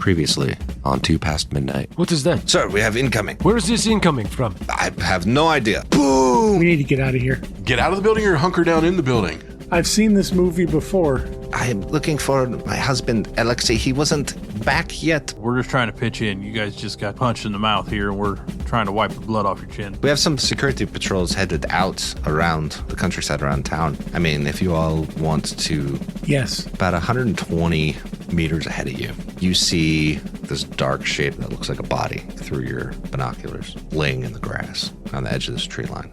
Previously on 2 Past Midnight. What is that? Sir, we have incoming. Where is this incoming from? I have no idea. Boom! We need to get out of here. Get out of the building or hunker down in the building. I've seen this movie before. I am looking for my husband, Alexei. He wasn't back yet. We're just trying to pitch in. You guys just got punched in the mouth here, and we're trying to wipe the blood off your chin. We have some security patrols headed out around the countryside around town. I mean, if you all want to... Yes. About 120 meters ahead of you, you see this dark shape that looks like a body through your binoculars, laying in the grass on the edge of this tree line.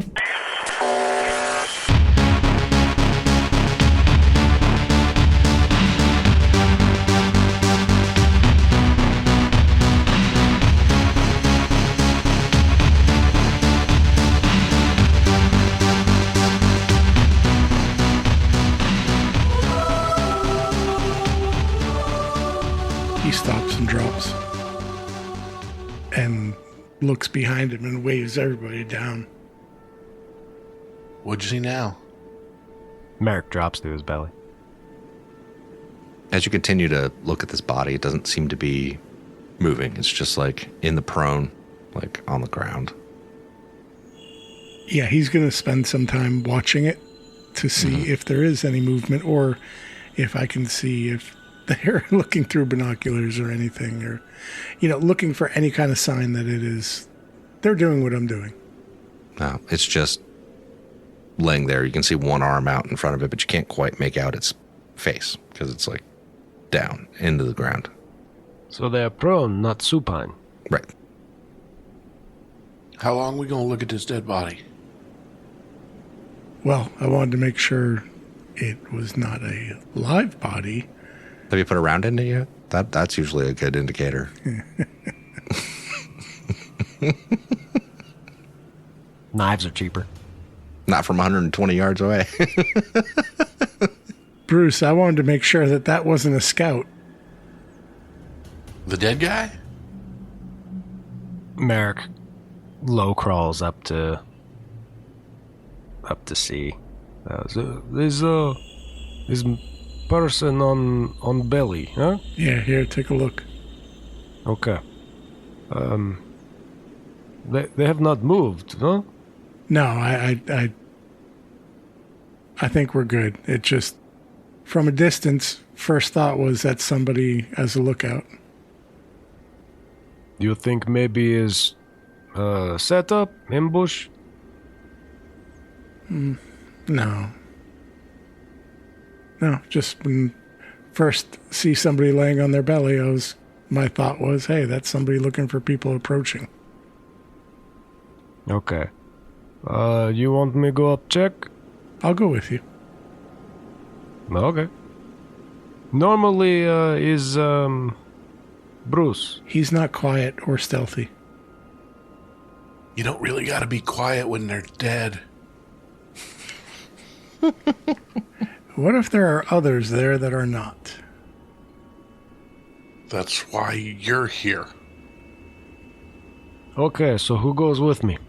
He stops and drops and looks behind him and waves everybody down. What'd you see now? Merrick drops to his belly. As you continue to look at this body, it doesn't seem to be moving. It's just like in the prone, like on the ground. Yeah, he's going to spend some time watching it to see if there is any movement or if I can see if they're looking through binoculars or anything, or, looking for any kind of sign that they're doing what I'm doing. No, it's just laying there. You can see one arm out in front of it, but you can't quite make out its face because it's like down into the ground. So they're prone, not supine. Right. How long we gonna look at this dead body? Well, I wanted to make sure it was not a live body. Have you put a round into you? That's usually a good indicator. Knives are cheaper. Not from 120 yards away. Bruce, I wanted to make sure that wasn't a scout. The dead guy? Merrick low crawls up to see. There's person on belly, huh? Yeah, here, take a look. Okay. They have not moved, huh? No, I think we're good. It just, from a distance, first thought was that's somebody as a lookout. You think maybe is setup, ambush? No, just when first see somebody laying on their belly, my thought was, hey, that's somebody looking for people approaching. Okay. You want me go up check? I'll go with you. Okay. Normally, is, Bruce. He's not quiet or stealthy. You don't really gotta be quiet when they're dead. What if there are others there that are not? That's why you're here. Okay, so who goes with me?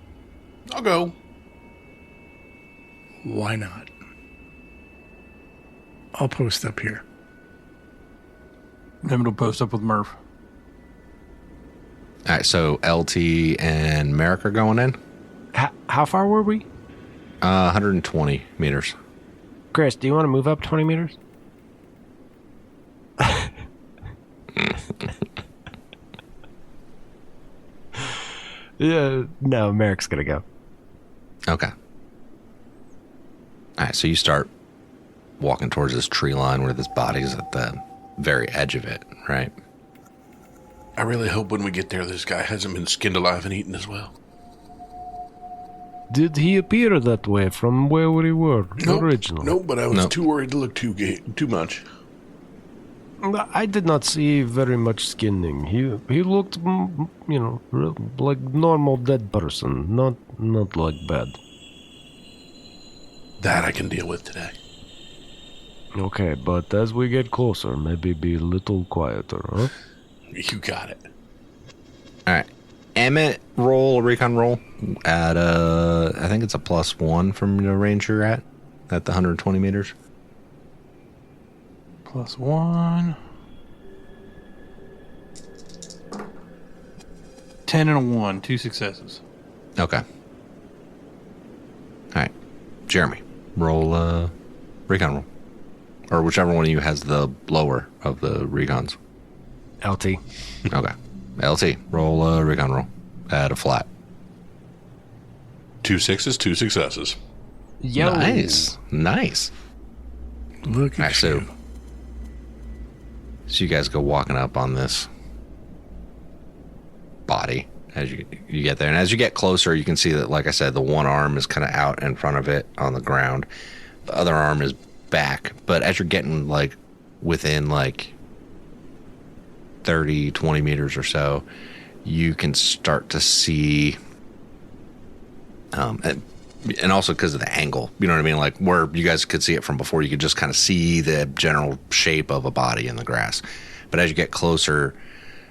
I'll go. Why not? I'll post up here. Him to post up with Murph. All right, so LT and Merrick are going in. How far were we? 120 meters. Chris, do you want to move up 20 meters? Yeah, no, Merrick's gonna go. Okay. All right, so you start walking towards this tree line where this body's at the very edge of it, right? I really hope when we get there, this guy hasn't been skinned alive and eaten as well. Did he appear that way from where we were originally? Nope, but I was Nope. too worried to look too much. I did not see very much skinning. He looked, like normal dead person, not like bad. That I can deal with today. Okay, but as we get closer, maybe be a little quieter, huh? You got it. All right. Emmett, roll a recon roll at I think it's a +1 from the range you're at the 120 meters. +1. 10 and a 1, 2 successes. Okay. All right. Jeremy, roll recon roll. Or whichever one of you has the lower of the recons. LT. Okay. LT, roll recon roll at a flat. 2 sixes, 2 successes. Yo. Nice. Look All at right, you. so you guys go walking up on this body as you get there. And as you get closer, you can see that, like I said, the one arm is kind of out in front of it on the ground. The other arm is back. But as you're getting, like, within, like, 30, 20 meters or so, you can start to see... And also because of the angle, you know what I mean? Like where you guys could see it from before, you could just kind of see the general shape of a body in the grass. But as you get closer,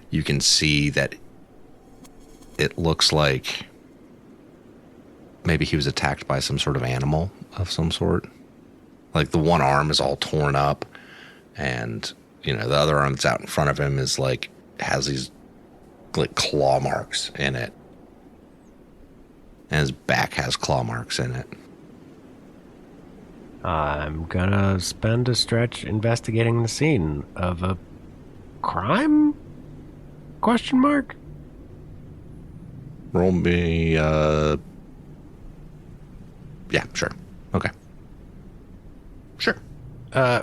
you can see that it looks like maybe he was attacked by some sort of animal of some sort. Like the one arm is all torn up, and the other arm that's out in front of him is like has these like claw marks in it. And his back has claw marks in it. I'm gonna spend a stretch investigating the scene of a crime? Question mark? Roll me, yeah, sure. Okay. Sure.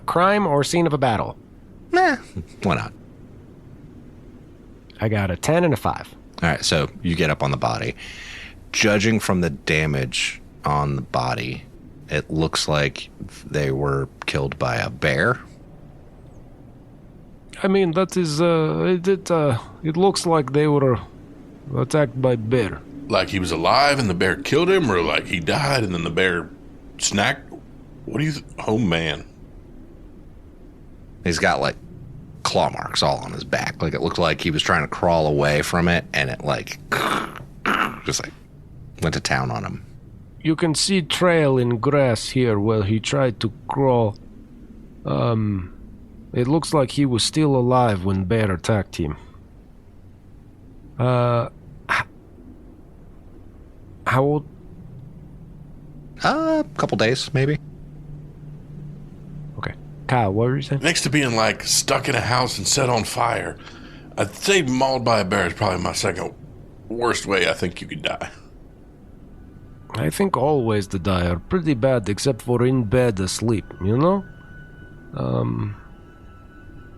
Crime or scene of a battle? Nah, why not? I got a 10 and a 5. All right, so you get up on the body. Judging from the damage on the body, it looks like they were killed by a bear. I mean, that is, it looks like they were attacked by bear. Like he was alive and the bear killed him, or like he died and then the bear snacked? What do you... Oh, man. He's got, like, claw marks all on his back. Like, it looked like he was trying to crawl away from it, and it, like, just, like, went to town on him. You can see trail in grass here where he tried to crawl. It looks like he was still alive when bear attacked him. How old? A couple days, maybe. Okay. Kyle, what were you saying? Next to being like stuck in a house and set on fire, I'd say mauled by a bear is probably my second worst way I think you could die. I think all ways to die are pretty bad except for in bed asleep, you know?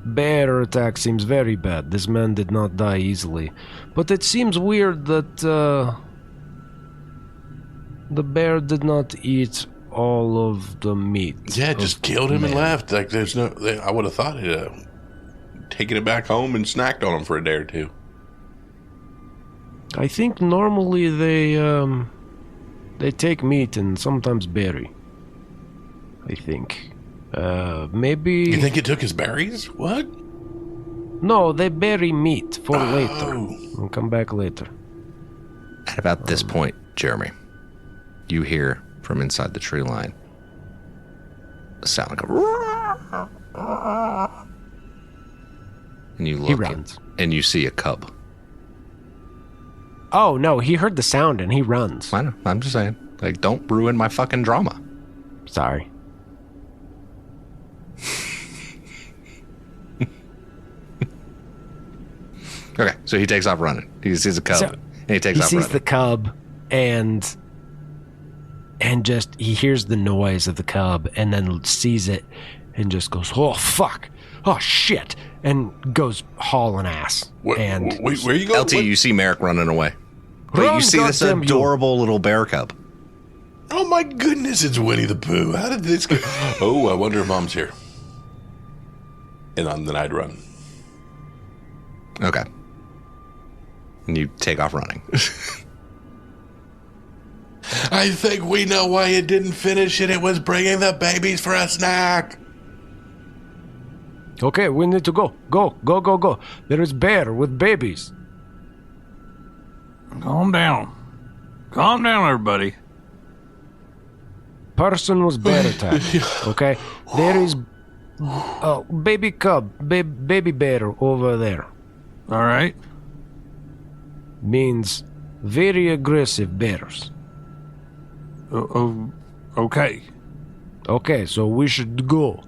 Bear attack seems very bad. This man did not die easily. But it seems weird that the bear did not eat all of the meat. Yeah, just killed him and left. Like there's no... I would have thought he'd taken it back home and snacked on him for a day or two. I think normally they take meat and sometimes bury. I think. Maybe... You think it took his berries? What? No, they bury meat for later. Oh. I'll come back later. At about this point, Jeremy, you hear from inside the tree line a sound like a... And you look... He runs. And you see a cub. Oh, no, he heard the sound and he runs. I know, I'm just saying. Like, don't ruin my fucking drama. Sorry. Okay, so he takes off running. He sees a cub, and he takes off running. He sees the cub, and just, he hears the noise of the cub, and then sees it, and just goes, oh, fuck. Oh, shit. And goes hauling ass. Wait, and where you going? LT, you see Merrick running away. Wait, Run, you see this goddamn you. adorable little bear cub. Oh my goodness, it's Winnie the Pooh. How did this go? Oh, I wonder if Mom's here. And then I'd run. Okay. And you take off running. I think we know why it didn't finish and it was bringing the babies for a snack. Okay, we need to go. Go. There is bear with babies. Calm down. Calm down, everybody. Person was bear attacked. Okay? There is baby cub, baby bear over there. All right. means very aggressive bears. Okay. Okay, so we should go.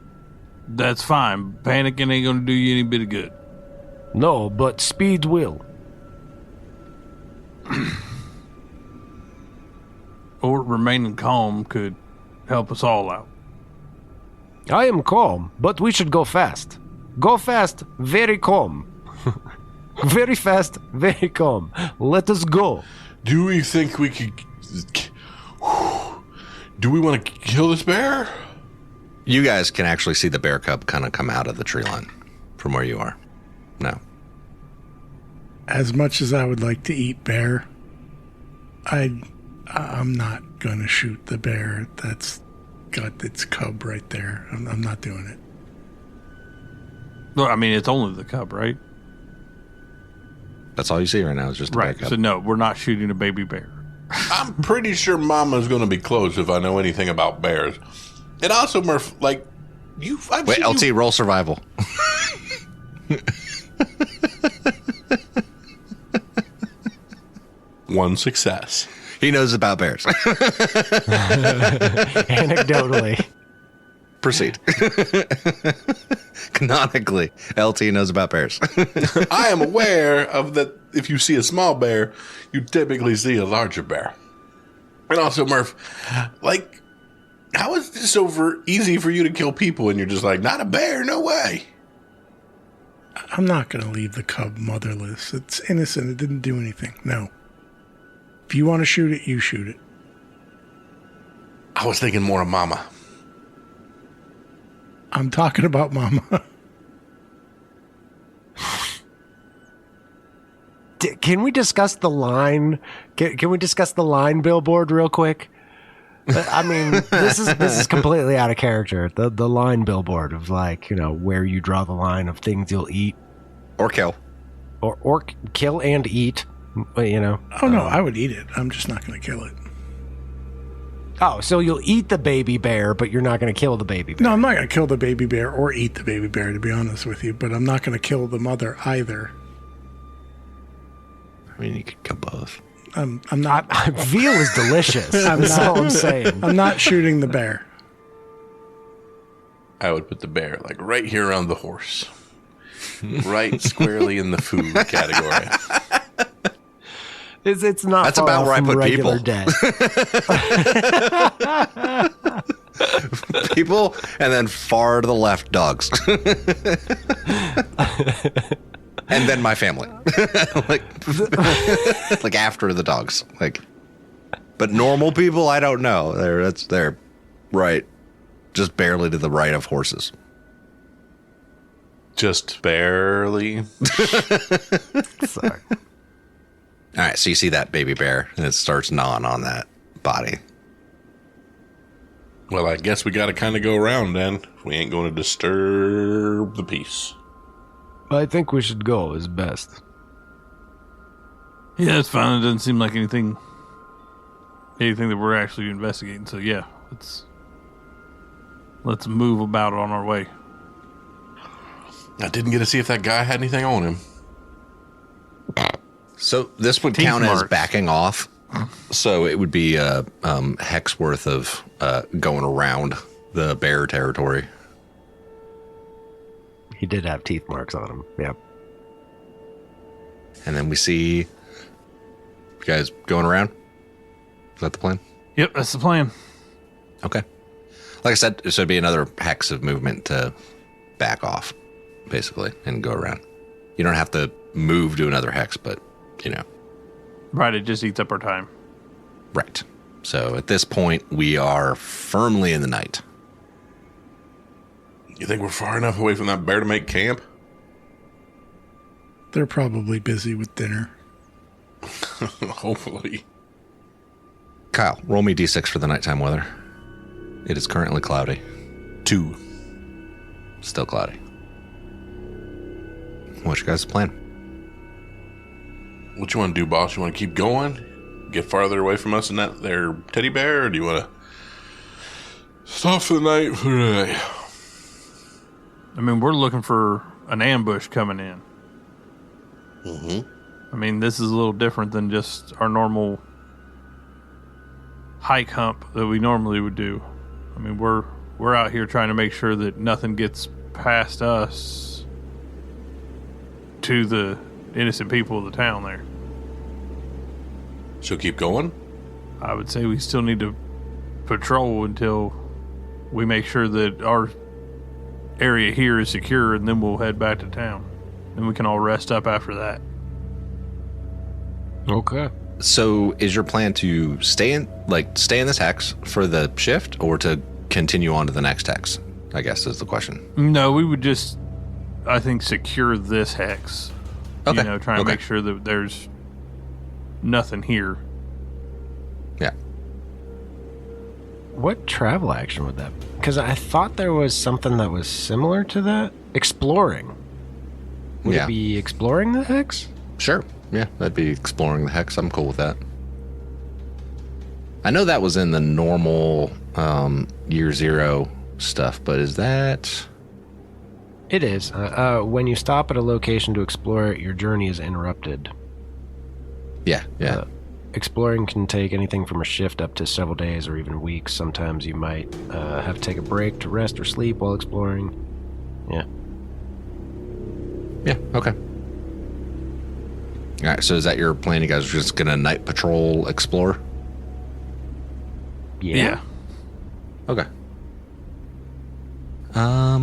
That's fine. Panicking ain't gonna do you any bit of good. No, but speed will. Or remaining calm could help us all out. I am calm, but we should go fast. Go fast, very calm. Very fast, very calm. Let us go. Do we think we could... Do we want to kill this bear? You guys can actually see the bear cub kind of come out of the tree line from where you are. No. As much as I would like to eat bear, I'm not going to shoot the bear that's got its cub right there. I'm not doing it. Well, I mean, it's only the cub, right? That's all you see right now is just the bear cub. So no, we're not shooting a baby bear. I'm pretty sure Mama's going to be close if I know anything about bears. And also, Murph, like, Wait, LT, roll survival. One success. He knows about bears. Anecdotally. Proceed. Canonically, LT knows about bears. I am aware of that if you see a small bear, you typically see a larger bear. And also, Murph, like, how is this over easy for you to kill people and you're just like, not a bear, no way? I'm not going to leave the cub motherless. It's innocent. It didn't do anything. No. If you want to shoot it, you shoot it. I was thinking more of Mama. I'm talking about Mama. Can we discuss the line? Can we discuss the line billboard real quick? I mean, this is completely out of character. The line billboard of, like, you know, where you draw the line of things you'll eat Or kill. or kill and eat. You know. Oh no, I would eat it. I'm just not going to kill it. Oh, so you'll eat the baby bear, but you're not going to kill the baby bear. No, I'm not going to kill the baby bear or eat the baby bear, to be honest with you. But I'm not going to kill the mother either. I mean, you could kill both. I'm not. Veal is delicious. That's all I'm saying. I'm not shooting the bear. I would put the bear, like, right here on the horse. Right squarely in the food category. It's not. That's far about off where I from put regular people. People, and then far to the left, dogs. And then my family. like after the dogs. Like, but normal people, I don't know. They're right, just barely to the right of horses. Just barely. Sorry. All right, so you see that baby bear, and it starts gnawing on that body. Well, I guess we got to kind of go around then. We ain't going to disturb the peace. I think we should go is best. Yeah, that's fine. It doesn't seem like anything that we're actually investigating. So yeah, let's move about on our way. I didn't get to see if that guy had anything on him. So this would Teeth count as marks. backing off. So it would be a hex worth of going around the bear territory. He did have teeth marks on him. Yep. And then we see you guys going around. Is that the plan? Yep, that's the plan. Okay. Like I said, so it'd be another hex of movement to back off, basically, and go around. You don't have to move to another hex, but, you know. Right, it just eats up our time. Right. So at this point, we are firmly in the night. You think we're far enough away from that bear to make camp? They're probably busy with dinner. Hopefully. Kyle, roll me d6 for the nighttime weather. It is currently cloudy. 2. Still cloudy. What's your guys' plan? What you want to do, boss? You want to keep going? Get farther away from us and that there teddy bear? Or do you want to stop for the night? I mean, we're looking for an ambush coming in. I mean, this is a little different than just our normal hike hump that we normally would do. I mean, we're out here trying to make sure that nothing gets past us to the innocent people of the town there. So keep going? I would say we still need to patrol until we make sure that our area here is secure, and then we'll head back to town. And we can all rest up after that. Okay. So is your plan to stay in this hex for the shift, or to continue on to the next hex, I guess is the question. No, we would just, I think, secure this hex. Okay. Trying to make sure that there's nothing here. Yeah. What travel action would that be? Because I thought there was something that was similar to that. Exploring. Would it be exploring the hex? Sure. Yeah, that'd be exploring the hex. I'm cool with that. I know that was in the normal year zero stuff, but is that... It is. When you stop at a location to explore it, your journey is interrupted. Yeah. Exploring can take anything from a shift up to several days or even weeks. Sometimes you might have to take a break to rest or sleep while exploring. Yeah. Yeah, okay. All right, so is that your plan? You guys are just going to night patrol, explore? Yeah. Okay. All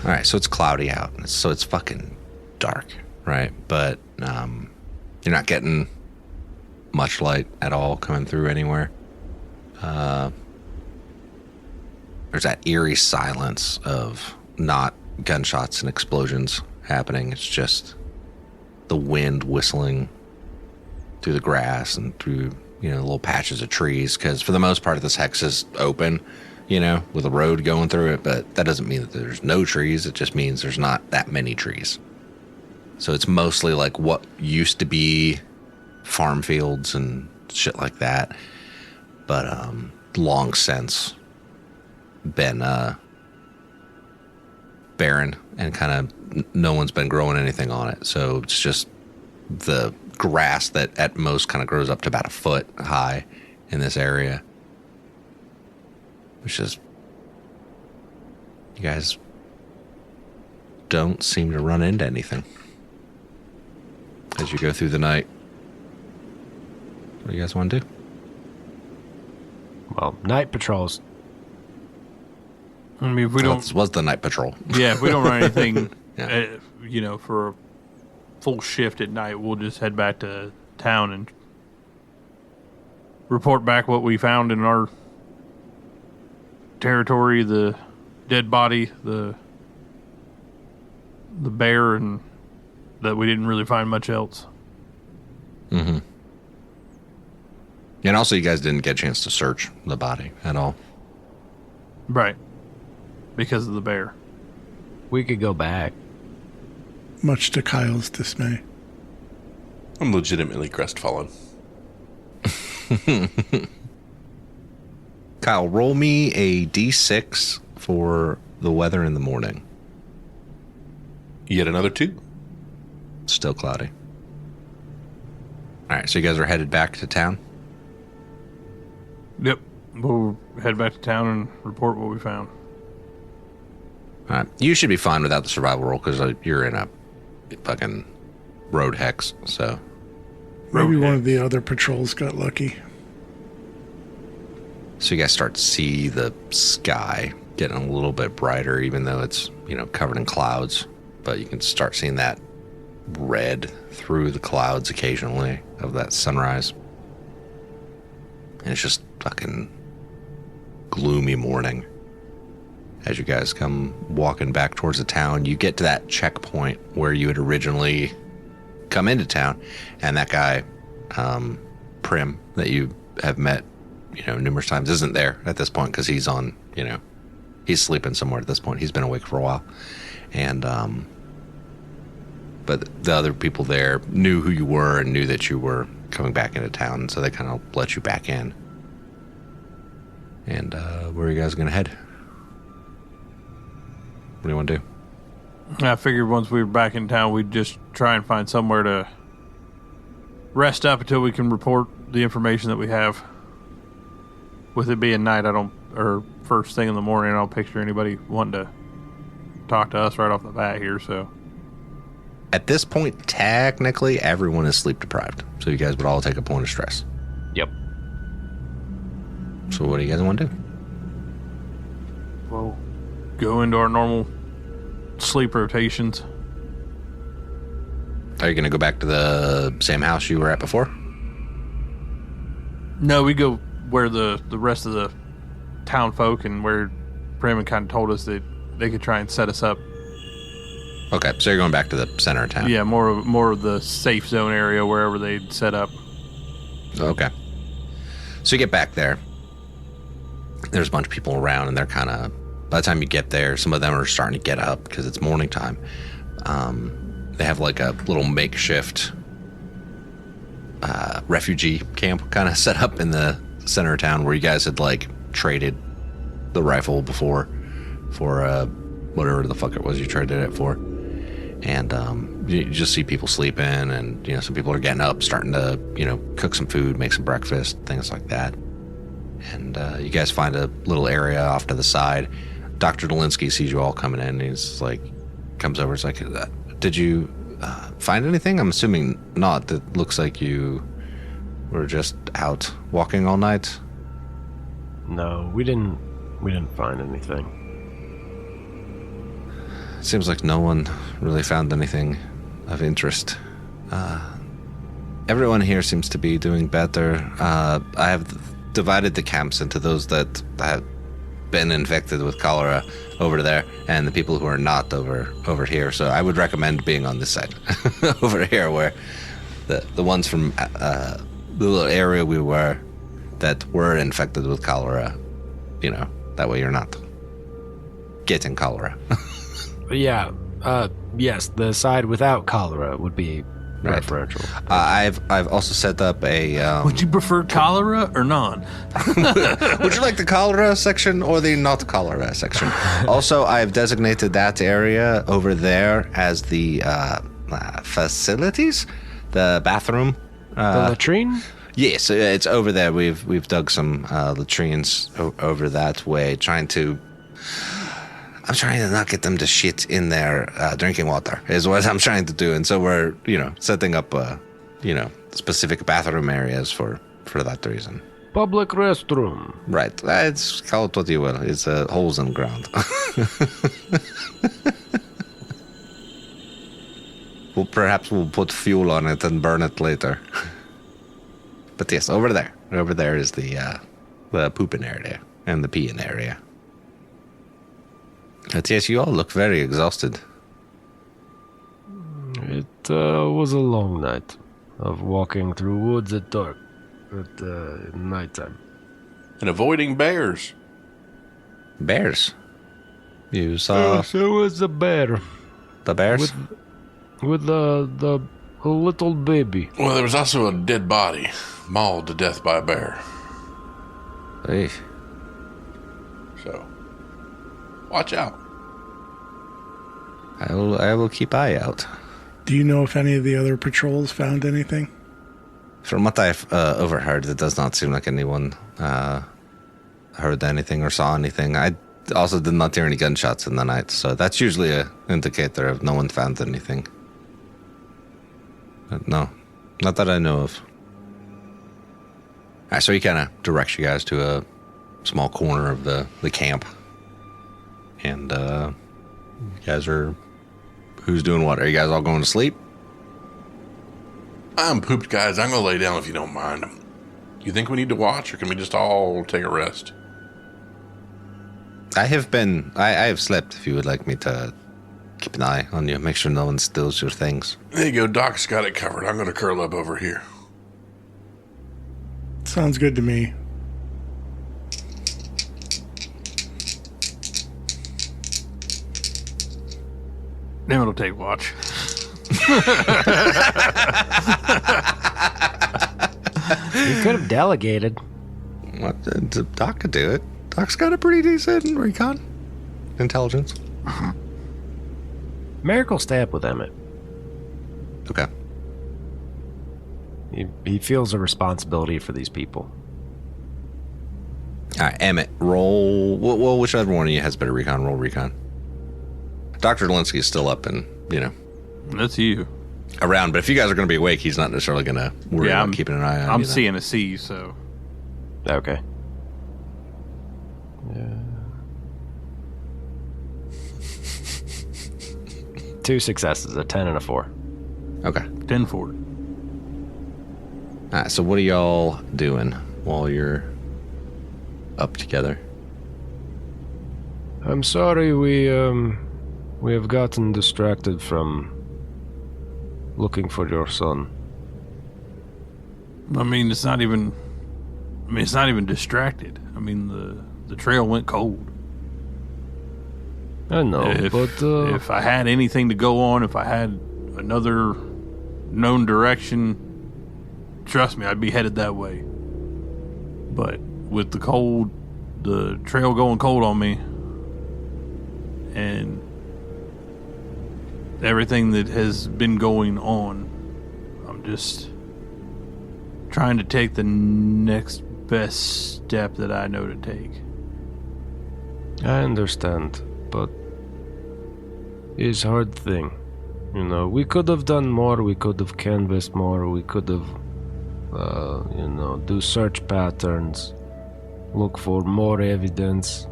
right, so it's cloudy out, so it's fucking dark, right? But you're not getting much light at all coming through anywhere. There's that eerie silence of not gunshots and explosions happening. It's just the wind whistling through the grass and through, little patches of trees. Because for the most part, this hex is open, with a road going through it. But that doesn't mean that there's no trees. It just means there's not that many trees. So it's mostly like what used to be farm fields and shit like that. But long since been barren, and kind of no one's been growing anything on it. So it's just the grass that at most kind of grows up to about a foot high in this area. Which is, you guys don't seem to run into anything as you go through the night. What do you guys want to do? Well, night patrols. I mean, if we don't... This was the night patrol. Yeah, if we don't run anything, Yeah. for a full shift at night, we'll just head back to town and report back what we found in our territory, the dead body, the bear, and that we didn't really find much else. Mm-hmm. And also, you guys didn't get a chance to search the body at all. Right. Because of the bear. We could go back. Much to Kyle's dismay. I'm legitimately crestfallen. Kyle, roll me a d6 for the weather in the morning. Yet another 2. Still cloudy. All right, so you guys are headed back to town? Yep. We'll head back to town and report what we found. All right. You should be fine without the survival roll because you're in a fucking road hex, so... Maybe one of the other patrols got lucky. So you guys start to see the sky getting a little bit brighter, even though it's, covered in clouds. But you can start seeing that red through the clouds occasionally of that sunrise. And it's just fucking gloomy morning. As you guys come walking back towards the town, you get to that checkpoint where you had originally come into town, and that guy, Prim, that you have met, numerous times, isn't there at this point because he's on, he's sleeping somewhere at this point. He's been awake for a while. And, but the other people there knew who you were and knew that you were coming back into town, so they kind of let you back in. And, where are you guys going to head? What do you want to do? I figured once we were back in town, we'd just try and find somewhere to rest up until we can report the information that we have. With it being night, or first thing in the morning, I don't picture anybody wanting to talk to us right off the bat here, so. At this point, technically, everyone is sleep deprived. So you guys would all take a point of stress. Yep. So what do you guys want to do? Well, go into our normal sleep rotations. Are you going to go back to the same house you were at before? No, we go where the rest of the town folk and where Bremen kind of told us that they could try and set us up. Okay, so you're going back to the center of town. Yeah, more of the safe zone area wherever they'd set up. Okay. So you get back there. There's a bunch of people around, and they're kind of, by the time you get there, some of them are starting to get up because it's morning time. They have like a little makeshift refugee camp kind of set up in the center of town where you guys had like traded the rifle before for whatever the fuck it was you traded it for. And you just see people sleeping, and you know, some people are getting up, starting to, you know, cook some food, make some breakfast, things like that. And you guys find a little area off to the side. Dr. Dolinsky sees you all coming in, and he's like, comes over, it's like, did you find anything? I'm assuming not. It looks like you were just out walking all night. No, we didn't find anything. Seems like no one really found anything of interest. Everyone here seems to be doing better. I have divided the camps into those that have been infected with cholera over there, and the people who are not over here. So I would recommend being on this side, over here, where the ones from the little area we were that were infected with cholera. You know, that way you're not getting cholera. Yeah, yes, the side without cholera would be preferential. I've also set up a... Would you prefer cholera or non? Would you like the cholera section or the not cholera section? Also, I've designated that area over there as the facilities, the bathroom. The latrine? Yes, it's over there. We've dug some latrines over that way, I'm trying to not get them to shit in their drinking water, is what I'm trying to do. And so we're, you know, setting up, specific bathroom areas for that reason. Public restroom. Right. It's call it what you will. It's holes in the ground. Perhaps we'll put fuel on it and burn it later. But yes, over there. Over there is the pooping area and the peeing area. But yes, you all look very exhausted. It was a long night of walking through woods at dark, at nighttime. And avoiding bears. Bears? You saw Yes, there was a bear the bears? with the little baby. Well, there was also a dead body, mauled to death by a bear. Hey. So, watch out. I will keep eye out. Do you know if any of the other patrols found anything? From what I've overheard, it does not seem like anyone heard anything or saw anything. I also did not hear any gunshots in the night, so that's usually an indicator of no one found anything. But no, not that I know of. All right, so he kind of directs you guys to a small corner of the camp. And you guys are... Who's doing what? Are you guys all going to sleep? I'm pooped, guys. I'm going to lay down if you don't mind. You think we need to watch, or can we just all take a rest? I have slept, if you would like me to keep an eye on you. Make sure no one steals your things. There you go. Doc's got it covered. I'm going to curl up over here. Sounds good to me. Then it'll take watch. You could have delegated. What? Doc could do it. Doc's got a pretty decent recon intelligence. Merrick will stay up with Emmett. Okay. He feels a responsibility for these people. All right, Emmett, roll. Well, whichever one of you has better recon, roll recon. Dr. Linsky is still up and, That's you. around, but if you guys are going to be awake, he's not necessarily going to worry about keeping an eye on you. I'm seeing a C, so. Okay. Yeah. 2 successes, a 10 and a 4. Okay. 10 forward. All right, so what are y'all doing while you're up together? I'm sorry we have gotten distracted from looking for your son. I mean, it's not even distracted. I mean, the trail went cold. I know, If I had anything to go on, if I had another known direction, trust me, I'd be headed that way. But with the cold, the trail going cold on me, and everything that has been going on, I'm just trying to take the next best step that I know to take. I understand, but it's a hard thing. We could have done more, we could have canvassed more, we could have, do search patterns, look for more evidence.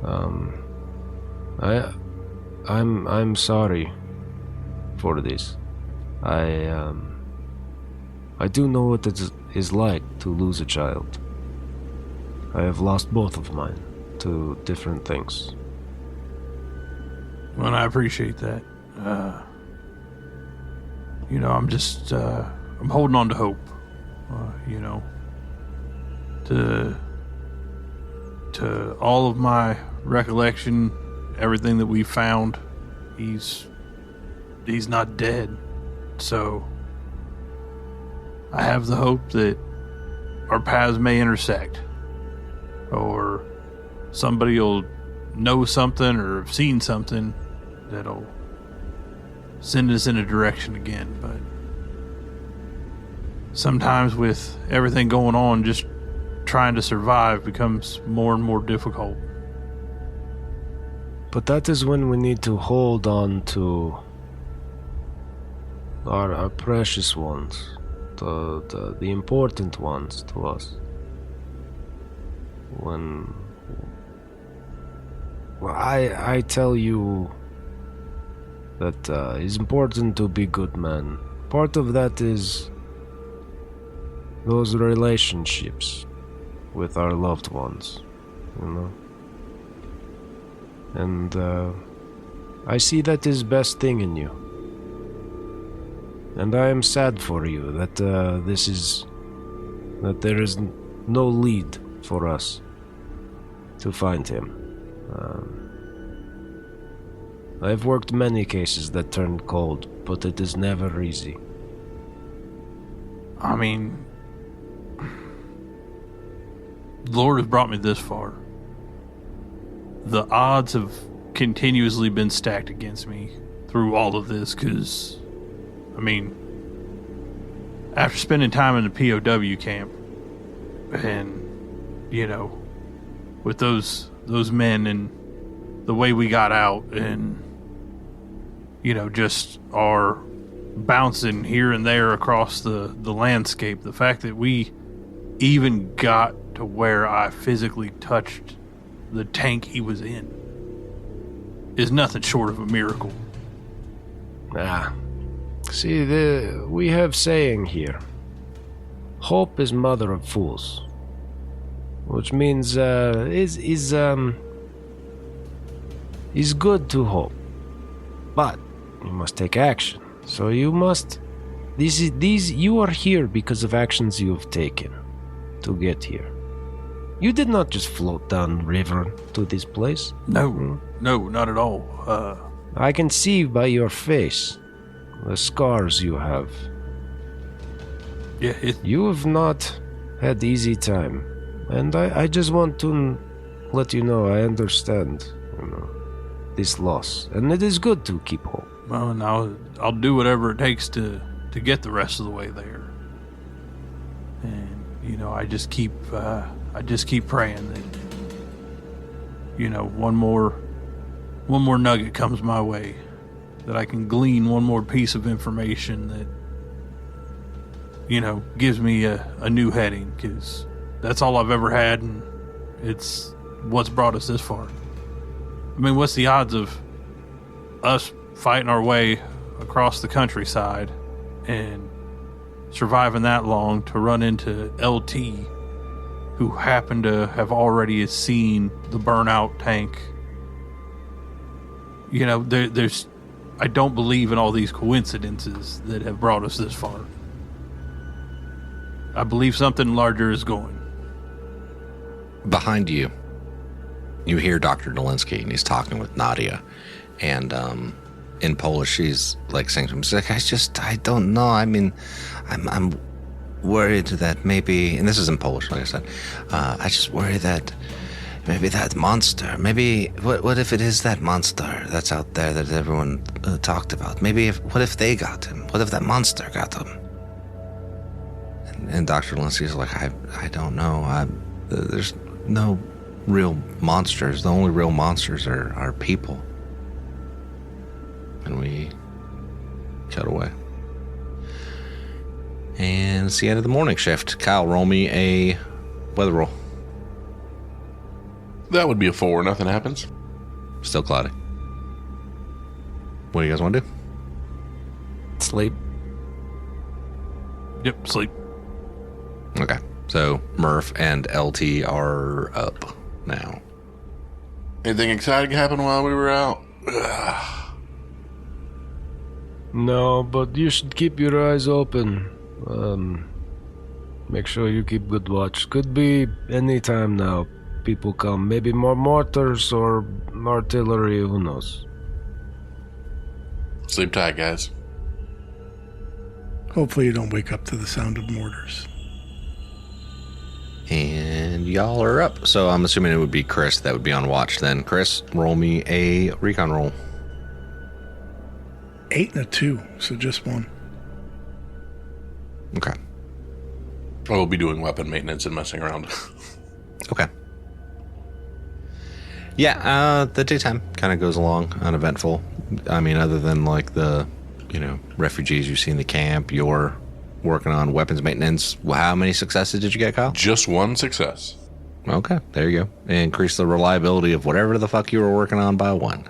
I'm sorry for this. I do know what it is like to lose a child. I have lost both of mine to different things. Well, I appreciate that. I'm just, I'm holding on to hope, to all of my recollection, everything that we found, he's not dead. So I have the hope that our paths may intersect, or somebody will know something or have seen something that'll send us in a direction again. But sometimes with everything going on, just trying to survive becomes more and more difficult. But that is when we need to hold on to our precious ones, the important ones to us. When I tell you that it's important to be good man. Part of that is those relationships with our loved ones, And I see that is best thing in you. And I am sad for you that that there is no lead for us to find him. I've worked many cases that turned cold, but it is never easy. I mean, the Lord has brought me this far. The odds have continuously been stacked against me through all of this, because, after spending time in the POW camp, and, with those men and the way we got out, and, just our bouncing here and there across the landscape, the fact that we even got to where I physically touched the tank he was in is nothing short of a miracle. See, we have saying here, hope is mother of fools, which means is good to hope, but you must take action. So you must. You are here because of actions you have taken to get here. You did not just float down river to this place. No, not at all. I can see by your face the scars you have. Yeah, You have not had easy time, and I just want to let you know I understand, this loss, and it is good to keep hope. well, and I'll do whatever it takes to get the rest of the way there. I just keep praying that, one more nugget comes my way, that I can glean one more piece of information that, gives me a new heading, because that's all I've ever had, and it's what's brought us this far. I mean, what's the odds of us fighting our way across the countryside and surviving that long to run into LT, who happened to have already seen the burnout tank? There's I don't believe in all these coincidences that have brought us this far. I believe something larger is going. Behind you, you hear Dr. Nolinsky, and he's talking with Nadia. And in Polish, she's like saying to him, she's like, I don't know. I mean, I'm worried that maybe, and this is in Polish, like I said, I just worry that maybe that monster, what if it is that monster that's out there that everyone talked about? What if they got him? What if that monster got him? And Dr. Nolinsky's like, I don't know. There's no real monsters. The only real monsters are people. And we cut away. And it's the end of the morning shift. Kyle, roll me a weather roll. That would be a 4. Nothing happens. Still cloudy. What do you guys want to do? Sleep. Yep, sleep. Okay. So Murph and LT are up now. Anything exciting happened while we were out? No, but you should keep your eyes open. Make sure you keep good watch. Could be any time now. People come. Maybe more mortars or artillery. Who knows? Sleep tight, guys. Hopefully you don't wake up to the sound of mortars. And y'all are up. So I'm assuming it would be Chris that would be on watch then. Chris, roll me a recon roll. 8 and a 2, so just 1. Okay. I will be doing weapon maintenance and messing around. Okay. Yeah, the daytime kind of goes along uneventful. I mean, other than like the, refugees you see in the camp, you're working on weapons maintenance. How many successes did you get, Kyle? Just 1 success. Okay, there you go. Increase the reliability of whatever the fuck you were working on by 1.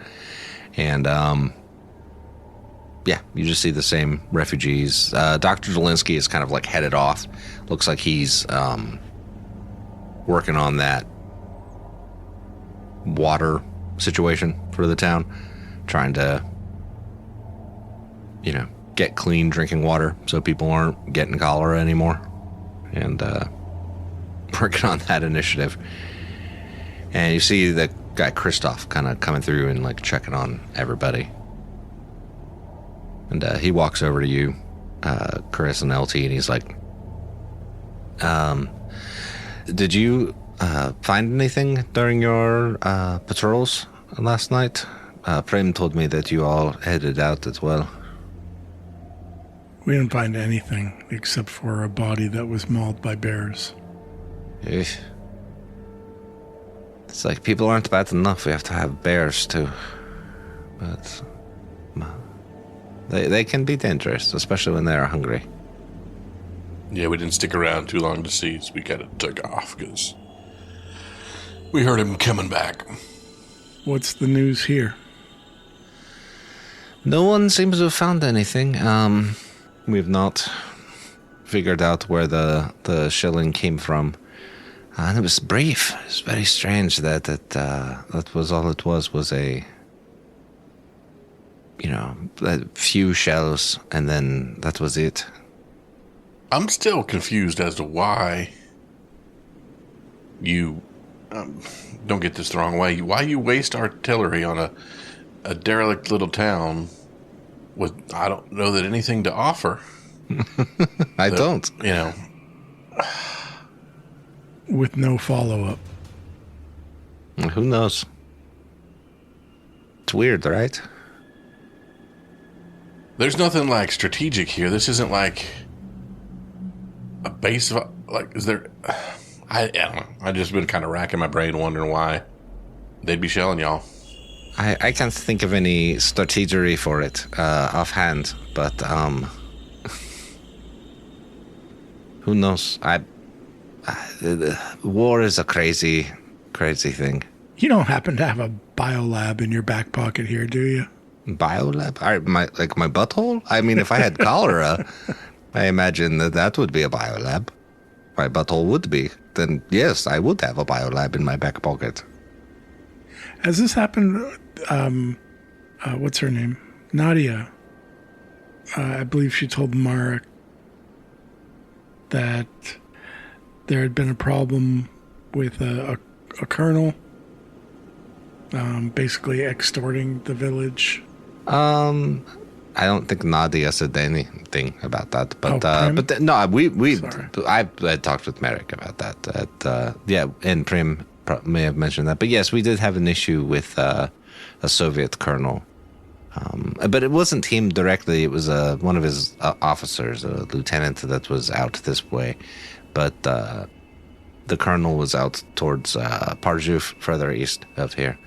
And, yeah, you just see the same refugees. Dr. Zelinsky is kind of like headed off. Looks like he's working on that water situation for the town, trying to, get clean drinking water so people aren't getting cholera anymore, and working on that initiative. And you see the guy Christoph kind of coming through and like checking on everybody. And he walks over to you, Chris and LT, and he's like, did you find anything during your patrols last night? Prem told me that you all headed out as well. We didn't find anything except for a body that was mauled by bears. It's like people aren't bad enough. We have to have bears too. But they can be dangerous, especially when they're hungry. Yeah, we didn't stick around too long to see, so we kind of took off because we heard him coming back. What's the news here? No one seems to have found anything. We've not figured out where the shelling came from. And it was brief. It's very strange that that was all it was a, a few shells, and then that was it. I'm still confused as to why you, don't get this the wrong way, why you waste artillery on a derelict little town with, I don't know that anything to offer. I don't. With no follow-up. Who knows? It's weird, right? There's nothing like strategic here. This isn't like a base of Like, is there? I don't know. I just been kind of racking my brain, wondering why they'd be shelling y'all. I can't think of any strategery for it offhand, but who knows? War is a crazy thing. You don't happen to have a biolab in your back pocket here, do you? Biolab? My butthole? I mean, if I had cholera, I imagine that would be a biolab. My butthole would be. Then yes, I would have a biolab in my back pocket. Has this happened? What's her name? Nadia. I believe she told Marek that there had been a problem with a colonel basically extorting the village. I don't think Nadia said anything about that, but Prim? no, Sorry. I talked with Merrick about that. And Prim may have mentioned that, but yes, we did have an issue with a Soviet colonel, but it wasn't him directly. It was one of his officers, a lieutenant that was out this way, but the colonel was out towards Parzhuf, further east of here.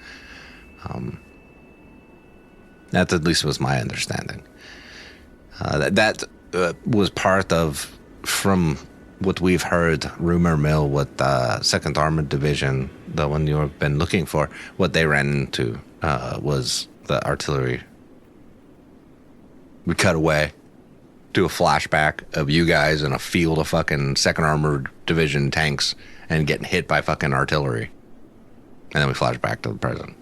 That at least was my understanding. That was part of, from what we've heard, rumor mill, what 2nd Armored Division, the one you've been looking for, what they ran into was the artillery. We cut away to a flashback of you guys in a field of fucking 2nd Armored Division tanks and getting hit by fucking artillery. And then we flash back to the present.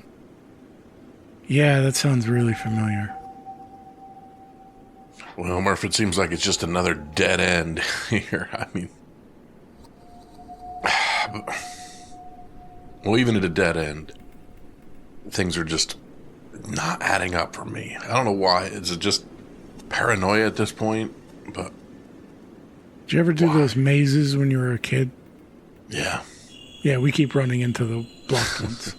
Yeah, that sounds really familiar. Well, Murph, it seems like it's just another dead end here. I mean, well, even at a dead end, things are just not adding up for me. I don't know why. Is it just paranoia at this point? But Did you ever do those mazes when you were a kid? yeah. Yeah, we keep running into the blocked ones.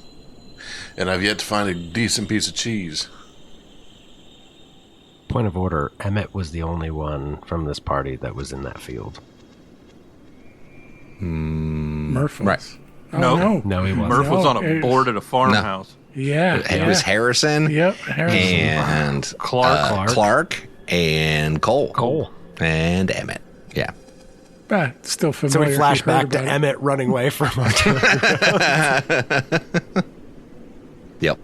And I've yet to find a decent piece of cheese. Point of order, Emmett was the only one from this party that was in that field. Murph was. Right. Oh, No, he wasn't. Murph was on a it's- board at a farmhouse. Yeah. It was Harrison. Yep, Harrison. And Clark. and Cole. Cole. And Emmett. Yeah. Still familiar. So we if flash you've heard back to about it. Emmett running away from artillery. Yep.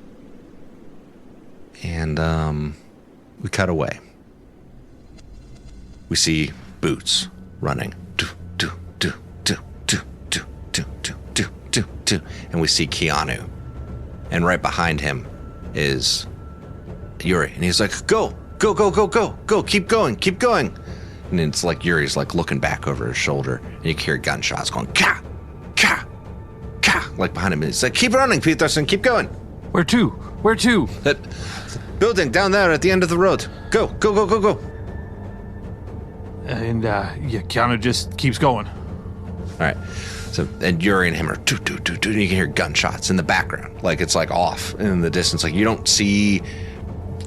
And we cut away. We see Boots running. Do, do, do, do, do, do, do, do, do, do, do. And we see Keanu. And right behind him is Yuri. And he's like, go, go, go, go, go, go, keep going, keep going. And it's like Yuri's like looking back over his shoulder. And you can hear gunshots going, ka, ka, ka, like behind him. And it's like, keep running, Peterson, keep going. Where to? Where to? That building down there at the end of the road. Go, go, go, go, go. And Keanu just keeps going. All right. So, and Yuri and him are do, do, do, do, and you can hear gunshots in the background. Like it's like off in the distance. Like you don't see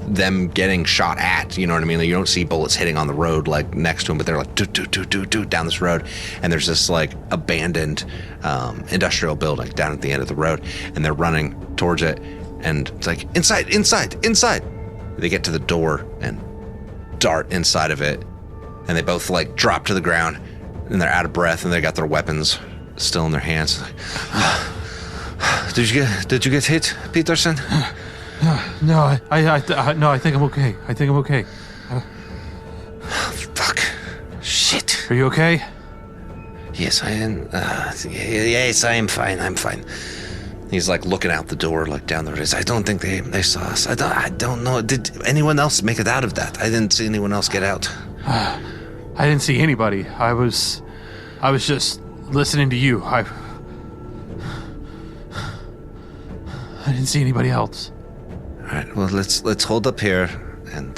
them getting shot at, you know what I mean? Like you don't see bullets hitting on the road like next to them, but they're like do, do, do, do, do down this road. And there's this like abandoned industrial building down at the end of the road. And they're running towards it. And it's like, inside, inside, inside. They get to the door and dart inside of it. And they both like drop to the ground and they're out of breath and they got their weapons still in their hands. Did you get hit, Peterson? No, I think I'm okay. I think I'm okay. Fuck. Shit. Are you okay? Yes, I am. Yes, I am fine. I'm fine. He's like looking out the door, like down the road. I don't think they saw us. I don't know. Did anyone else make it out of that? I didn't see anyone else get out. I didn't see anybody. I was just listening to you. I didn't see anybody else. All right. Well, let's hold up here, and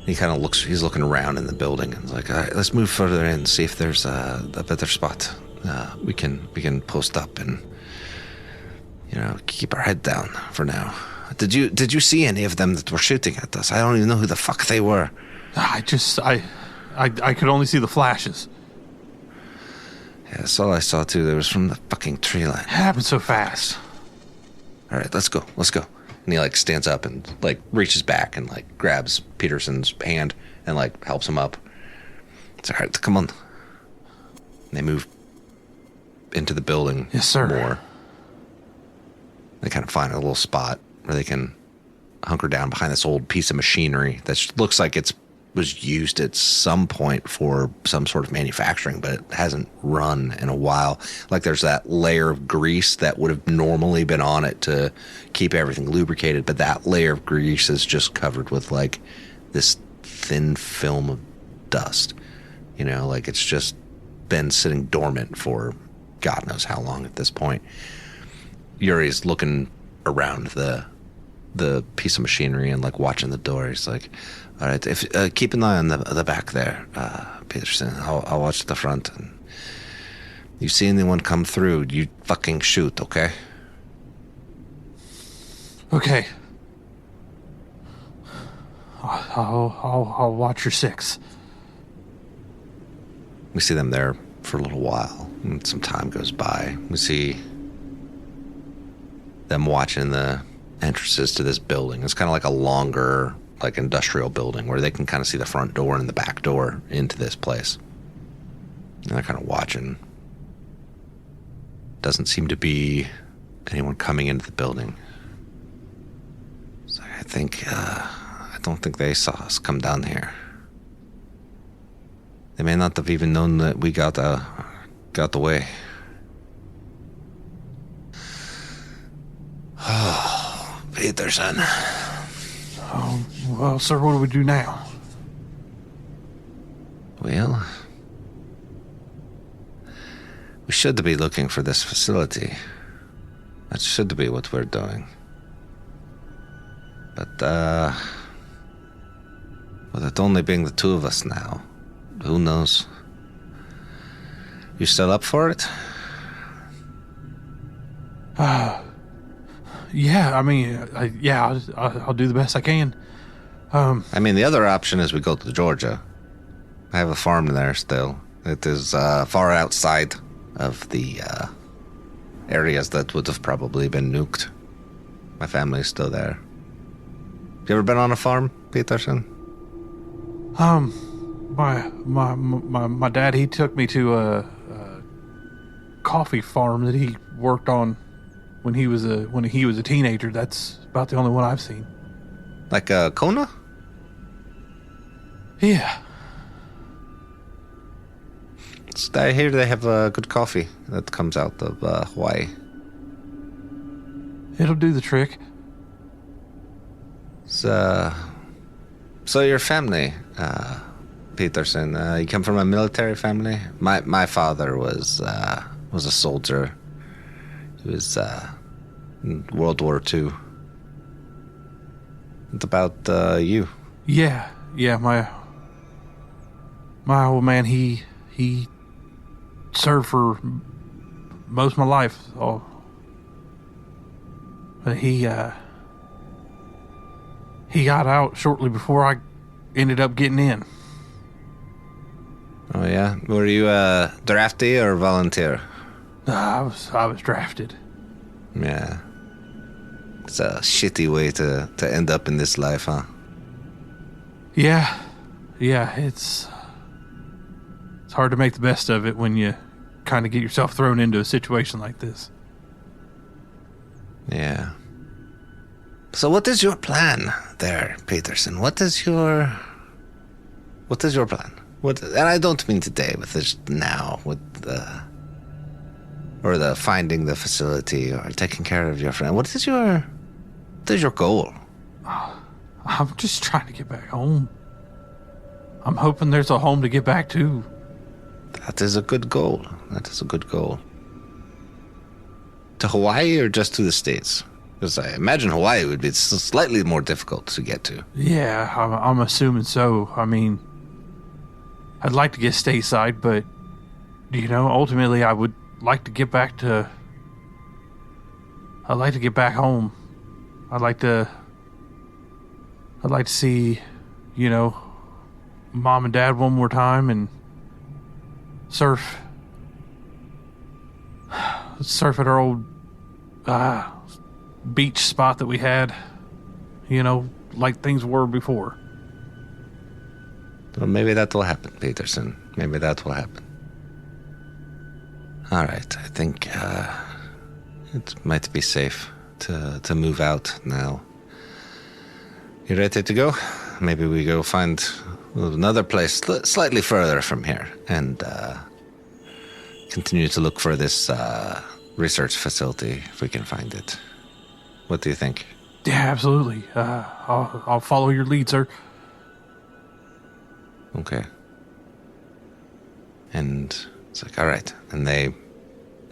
he kind of looks. He's looking around in the building, and is like, all right, let's move further in, see if there's a better spot. We can post up and keep our head down for now. Did you see any of them that were shooting at us? I don't even know who the fuck they were. I could only see the flashes. Yeah, that's all I saw too. There was from the fucking tree line. It happened so fast. All right, let's go. And he like stands up and like reaches back and like grabs Peterson's hand and like helps him up. It's all right. Come on. And they move into the building. Yes, sir. More. They kind of find a little spot where they can hunker down behind this old piece of machinery that looks like it's was used at some point for some sort of manufacturing, but it hasn't run in a while. Like there's that layer of grease that would have normally been on it to keep everything lubricated, but that layer of grease is just covered with like this thin film of dust. You know, like it's just been sitting dormant for God knows how long at this point. Yuri's looking around the piece of machinery and like watching the door. He's like, all right, if keep an eye on the back there, Peterson. I'll watch the front. And you see anyone come through, you fucking shoot, okay? Okay. I'll watch your six. We see them there for a little while, and some time goes by. We see them watching the entrances to this building. It's kind of like a longer, like industrial building where they can kind of see the front door and the back door into this place. And they're kind of watching. Doesn't seem to be anyone coming into the building. So I don't think they saw us come down here. They may not have even known that we got away. Oh, Peterson. Oh, well, sir, what do we do now? Well, we should be looking for this facility. That should be what we're doing. But, with it only being the two of us now, who knows? You still up for it? Yeah, I mean, I'll do the best I can. I mean, the other option is we go to Georgia. I have a farm there still. It is far outside of the areas that would have probably been nuked. My family's still there. You ever been on a farm, Peterson? My dad, he took me to a coffee farm that he worked on when he was a teenager. That's about the only one I've seen. Like Kona? Yeah. I hear they have good coffee that comes out of Hawaii. It'll do the trick. So your family, Peterson, you come from a military family? My father was a soldier. He was in World War II. What about you? Yeah, my old man, he served for most of my life. Oh, but he got out shortly before I ended up getting in. Oh yeah, were you a draftee or volunteer? I was drafted. Yeah, it's a shitty way to end up in this life, huh? Yeah, it's hard to make the best of it when you kind of get yourself thrown into a situation like this. Yeah. So what is your plan there, Peterson? What is your plan? And I don't mean today, but this now, with the finding the facility or taking care of your friend. What is your goal? I'm just trying to get back home. I'm hoping there's a home to get back to. That is a good goal. To Hawaii or just to the States? Because I imagine Hawaii would be slightly more difficult to get to. Yeah, I'm assuming so. I mean, I'd like to get stateside, but, ultimately I would like to get back to... I'd like to get back home. I'd like to see, Mom and Dad one more time and surf surf at our old beach spot that we had. You know, like things were before. Well, maybe that will happen, Peterson. Maybe that will happen. All right, I think it might be safe to move out now. You ready to go? Maybe we go find another place slightly further from here and continue to look for this research facility if we can find it. What do you think? Yeah, absolutely. I'll follow your lead, sir. Okay. And it's like, all right. And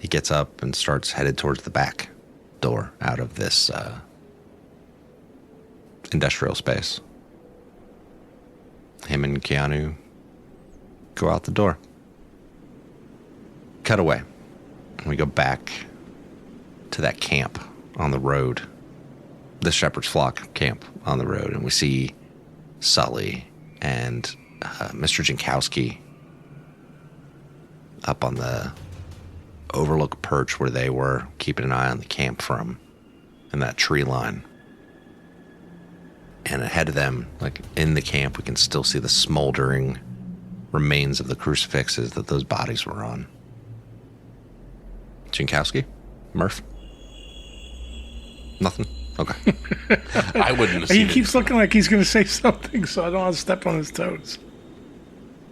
he gets up and starts headed towards the back door out of this industrial space. Him and Keanu go out the door. Cut away. And we go back to that camp on the road. The Shepherd's Flock camp on the road. And we see Sully and Mr. Jankowski up on the overlook perch where they were keeping an eye on the camp from, in that tree line. And ahead of them, like in the camp, we can still see the smoldering remains of the crucifixes that those bodies were on. Jankowski? Murph? Nothing? Okay. I wouldn't have seen He keeps it. looking like he's going to say something, so I don't want to step on his toes.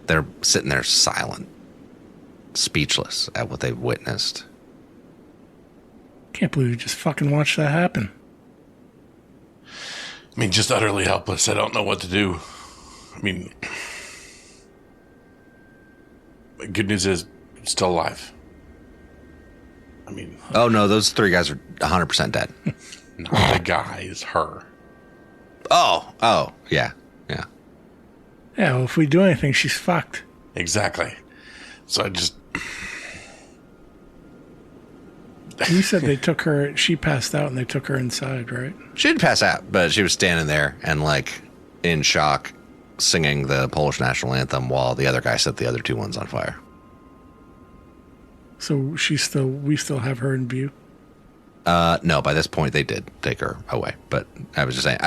They're sitting there silent, speechless at what they've witnessed. Can't believe you just fucking watched that happen. I mean, just utterly helpless. I don't know what to do. I mean, the good news is I'm still alive. I mean, Oh, no, those three guys are 100% dead. not the guy, is her. Oh, yeah. Yeah, well, if we do anything, she's fucked. Exactly. So I just... You said they took her, she passed out and they took her inside, right? She didn't pass out, but she was standing there and, like, in shock, singing the Polish national anthem while the other guy set the other two ones on fire. So we still have her in view. No, by this point they did take her away. But I was saying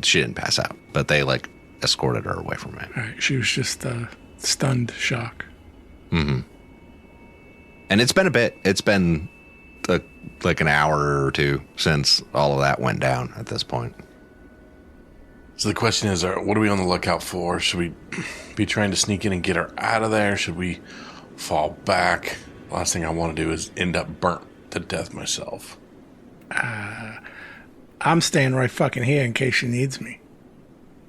she didn't pass out, but they, like, escorted her away from it. All right, she was just stunned shock. Mm-hmm. And it's been a bit. It's been like an hour or two since all of that went down at this point. So the question is, what are we on the lookout for? Should we be trying to sneak in and get her out of there? Should we fall back? Last thing I want to do is end up burnt to death myself. I'm staying right fucking here in case she needs me.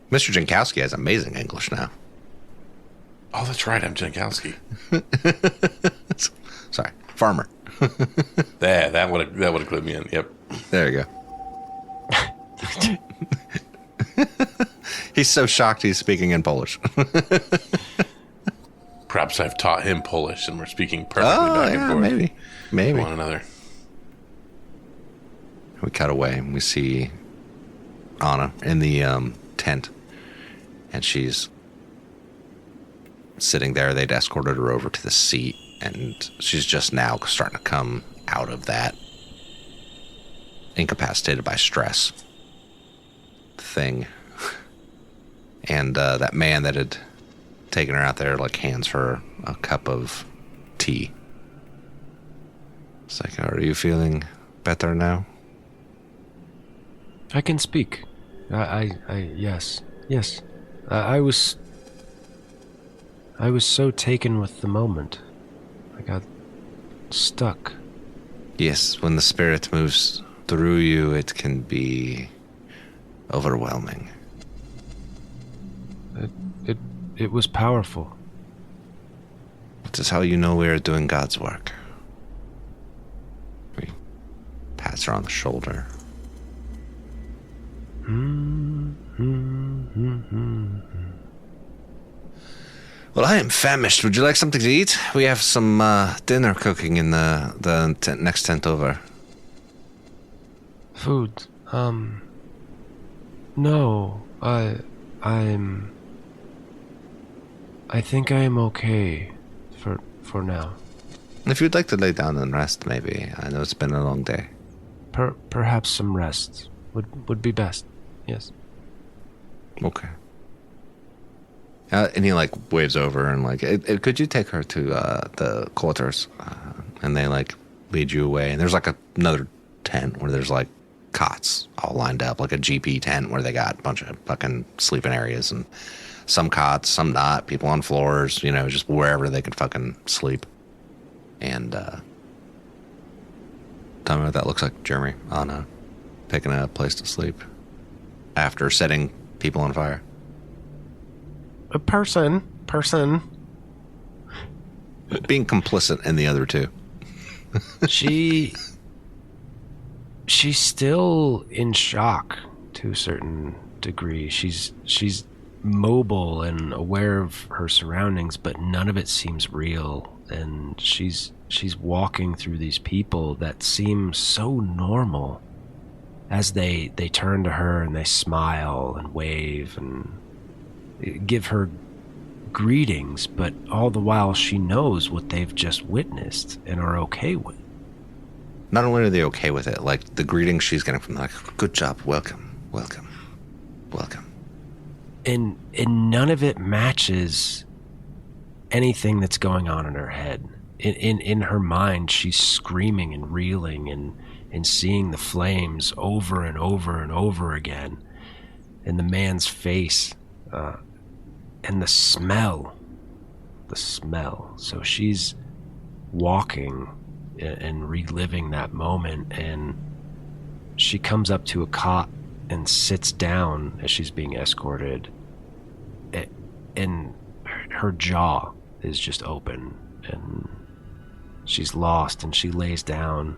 Mr. Jankowski has amazing English now. Oh, that's right. I'm Jankowski. Sorry, farmer. That would have clipped me in. Yep. There you go. He's so shocked he's speaking in Polish. Perhaps I've taught him Polish and we're speaking perfectly back and forth maybe. to one another. We cut away and we see Anna in the tent, and she's sitting there. They'd escorted her over to the seat, and she's just now starting to come out of that incapacitated by stress thing. And that man that had taken her out there, like, hands her a cup of tea. It's like, are you feeling better now? I can speak. Yes. I was so taken with the moment. I got stuck. Yes, when the spirit moves through you, it can be overwhelming. It was powerful. This is how you know we are doing God's work. We pats her on the shoulder. Well, I am famished. Would you like something to eat? We have some dinner cooking in the next tent over. Food. No. I think I am okay for now. If you'd like to lay down and rest, maybe. I know it's been a long day. Perhaps some rest would be best. Yes. Okay. And he like waves over and like, could you take her to the quarters? And they like lead you away. And there's like another tent where there's like cots all lined up, like a GP tent where they got a bunch of fucking sleeping areas and some cots, some not, people on floors, you know, just wherever they could fucking sleep. And tell me what that looks like, Jeremy, on picking a place to sleep after setting people on fire. A person. Being complicit in the other two. She's still in shock to a certain degree. She's mobile and aware of her surroundings, but none of it seems real. And she's walking through these people that seem so normal as they turn to her and they smile and wave and give her greetings, but all the while she knows what they've just witnessed and are okay with. Not only are they okay with it, like the greetings she's getting from like, good job, welcome. And none of it matches anything that's going on in her head. In her mind, she's screaming and reeling and seeing the flames over and over and over again. And the man's face, and the smell. So she's walking and reliving that moment, and she comes up to a cot and sits down as she's being escorted, and her jaw is just open and she's lost, and she lays down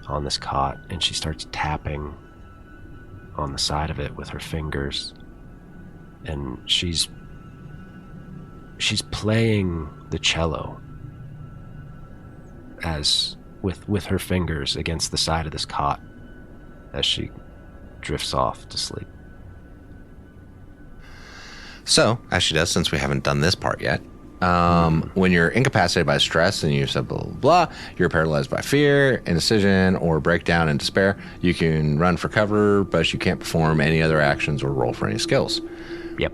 on this cot and she starts tapping on the side of it with her fingers, and she's playing the cello as with her fingers against the side of this cot as she drifts off to sleep. So, as she does, since we haven't done this part yet, when you're incapacitated by stress and you said blah, blah, blah, you're paralyzed by fear, indecision, or breakdown and despair, you can run for cover, but you can't perform any other actions or roll for any skills. Yep.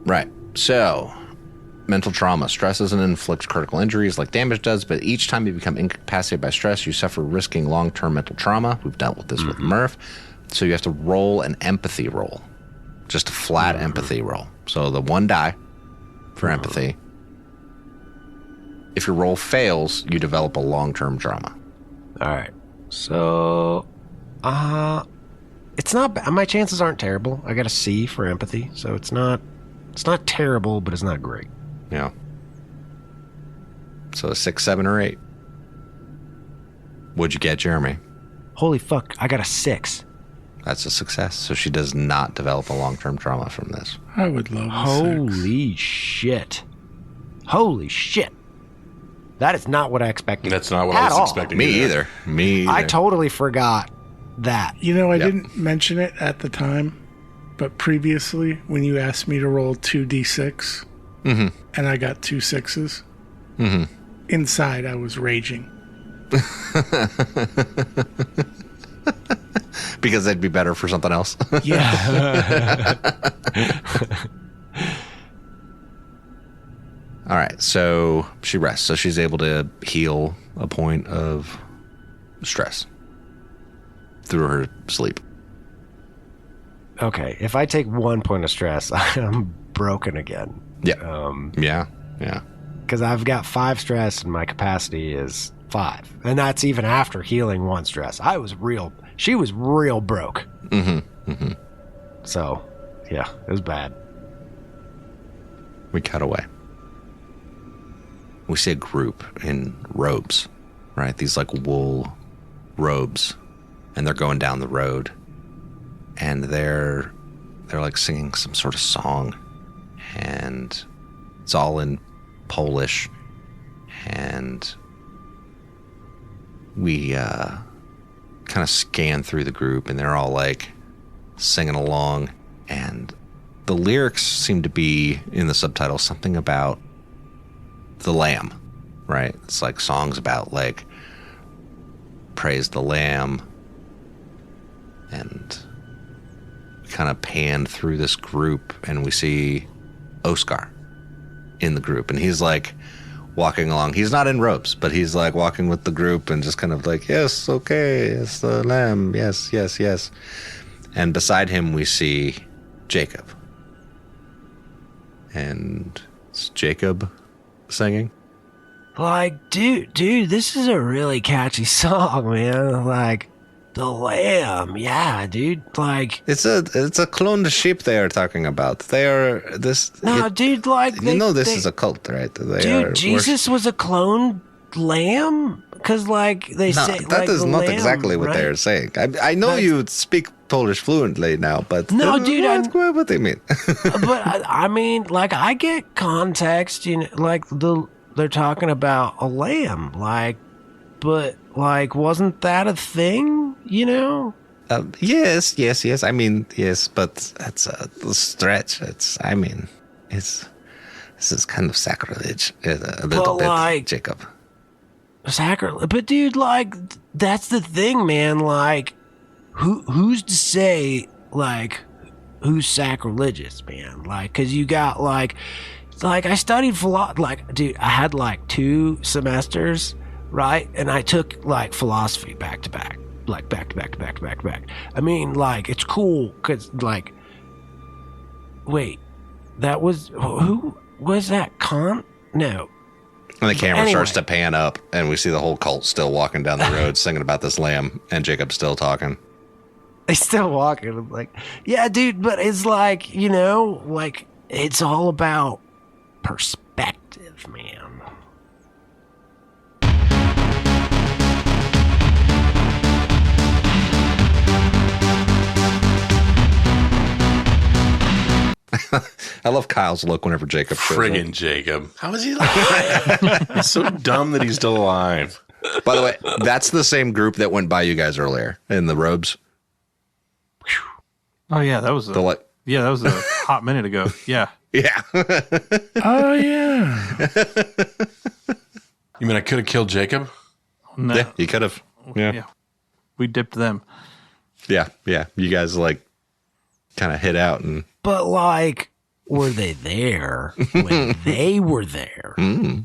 Right. So, mental trauma. Stress doesn't inflict critical injuries like damage does, but each time you become incapacitated by stress, you suffer risking long-term mental trauma. We've dealt with this with Murph. So you have to roll an empathy roll. Just a flat empathy roll. So the one die for empathy. If your roll fails, you develop a long-term trauma. All right. So, it's not bad. My chances aren't terrible. I got a C for empathy, so it's not terrible, but it's not great. Yeah. So a 6, 7, or 8. What'd you get, Jeremy? Holy fuck, I got a 6. That's a success. So she does not develop a long-term trauma from this. I would love a 6. Holy shit. That is not what I expected. That's not what I was expecting. Me either. I totally forgot that. You know, I didn't mention it at the time, but previously, when you asked me to roll 2d6, and I got 2 6s, inside I was raging. Because they'd be better for something else. Yeah. All right, so she rests. So she's able to heal a point of stress through her sleep. Okay, if I take 1 point of stress, I'm broken again. Yeah. Yeah. Because I've got 5 stress and my capacity is 5. And that's even after healing 1 stress. She was real broke. So, yeah, it was bad. We cut away. We see a group in robes, right? These like wool robes, and they're going down the road, and they're like singing some sort of song, and it's all in Polish, and we kind of scan through the group, and they're all like singing along, and the lyrics seem to be in the subtitle something about the lamb, right? It's like songs about like praise the Lamb, and we kind of pan through this group and we see Oscar in the group, and he's like walking along. He's not in robes, but he's like walking with the group and just kind of like, yes, okay, it's the Lamb, yes, yes, yes. And beside him we see Jacob, and it's Jacob singing. Like, dude, this is a really catchy song, man. Like, the Lamb, yeah, dude. Like, It's a cloned sheep they are talking about. They are this. no, dude, like, This is a cult, right? dude, Jesus was a cloned lamb? Because, like, they No, say, that like, is the not lamb, exactly what right? they are saying. I know you speak Polish fluently now, but No, dude, that's what they mean. But I mean, like, I get context, you know, like they're talking about a lamb, like, but like, wasn't that a thing, you know? Yes. I mean, yes, but that's a stretch. This is kind of sacrilege, a little bit, like, Jacob. Sacrilege, but dude, like, that's the thing, man. Like, who's to say, like, who's sacrilegious, man? Like, cause you got like I studied philosophy. Like, dude, I had like 2 semesters, right? And I took like philosophy back to back. I mean, like, it's cool because, like, wait, that was, who was that? Kant? No. And the camera Anyway. starts to pan up, and we see the whole cult still walking down the road singing about this lamb, and Jacob's still talking. They still walking. I'm like, yeah, dude, but it's like, you know, like, it's all about perspective, man. I love Kyle's look whenever Jacob shows Friggin' up. Jacob. How is he alive? It's so dumb that he's still alive. By the way, that's the same group that went by you guys earlier in the robes. Oh yeah, that was The like, that was a hot minute ago. Yeah. yeah. Oh yeah. You mean I could have killed Jacob? No. Yeah, you could have. Yeah. We dipped them. Yeah. You guys like kind of hit out and But, like, were they there when they were there? You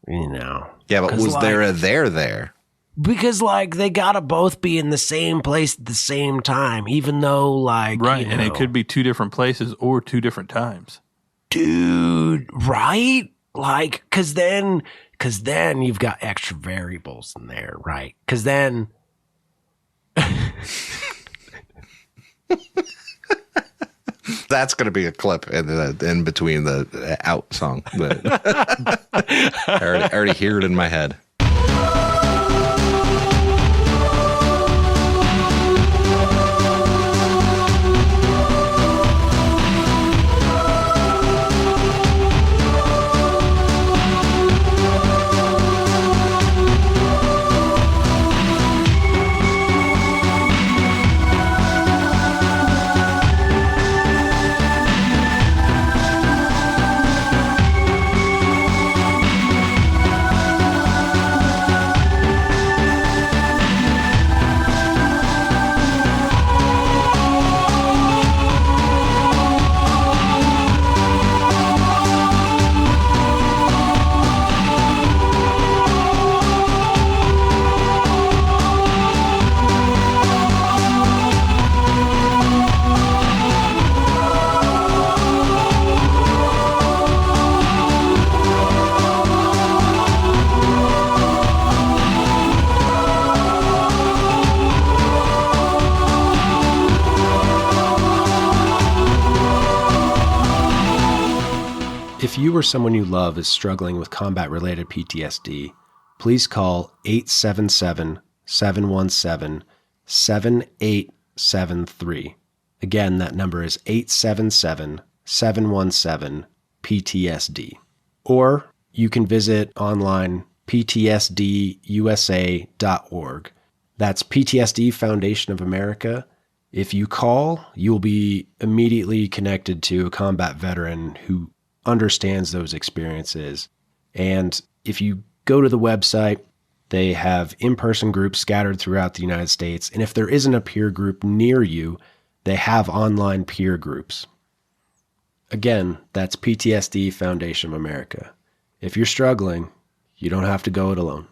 know? yeah, but 'Cause, was like, there a there? Because, like, they gotta both be in the same place at the same time, even though, like, Right. you And it know, could be 2 different places or 2 different times. dude, right? Like, cause then you've got extra variables in there, right? Cause then, That's going to be a clip in between the out song. But I already hear it in my head. if you or someone you love is struggling with combat-related PTSD, please call 877-717-7873. Again, that number is 877-717-PTSD. Or you can visit online ptsdusa.org. That's PTSD Foundation of America. If you call, you will be immediately connected to a combat veteran who understands those experiences. And if you go to the website. They have in-person groups scattered throughout the United States. And if there isn't a peer group near you, they have online peer groups. Again, that's PTSD Foundation of America. If you're struggling, you don't have to go it alone.